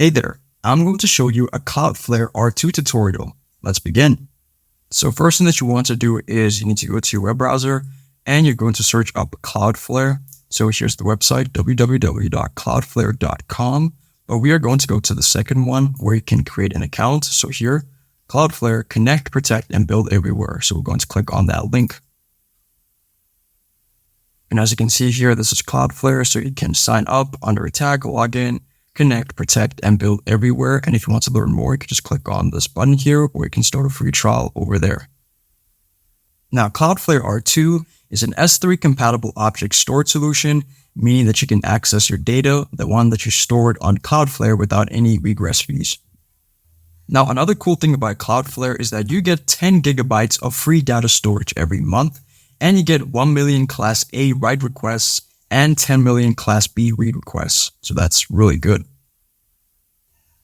Hey there, I'm going to show you a Cloudflare R2 tutorial. Let's begin. So first thing that you want to do is you need to go to your web browser and you're going to search up Cloudflare. So here's the website, www.cloudflare.com. But we are going to go to the second one where you can create an account. So here, Cloudflare, connect, protect, and build everywhere. So we're going to click on that link. And as you can see here, this is Cloudflare. So you can sign up under a tag, login, connect, protect, and build everywhere. And if you want to learn more, you can just click on this button here, or you can start a free trial over there. Now, Cloudflare R2 is an S3 compatible object storage solution, meaning that you can access your data, the one that you stored on Cloudflare, without any regress fees. Now, another cool thing about Cloudflare is that you get 10 gigabytes of free data storage every month, and you get 1 million Class A write requests and 10 million Class B read requests. So that's really good.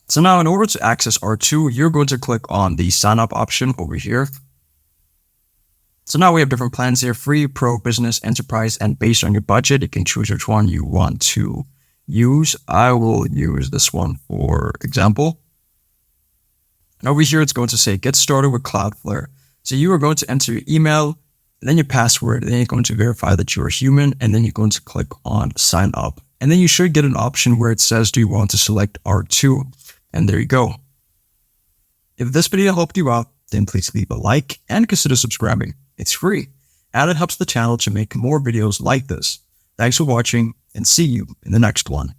So now in order to access R2, you're going to click on the sign up option over here. So now we have different plans here: free, pro, business, enterprise, and based on your budget, you can choose which one you want to use. I will use this one for example. And over here, it's going to say get started with Cloudflare. So you are going to enter your email, and then your password, and then you're going to verify that you're a human, and then you're going to click on sign up. And then you should get an option where it says, do you want to select R2? And there you go. If this video helped you out, then please leave a like and consider subscribing. It's free, and it helps the channel to make more videos like this. Thanks for watching, and see you in the next one.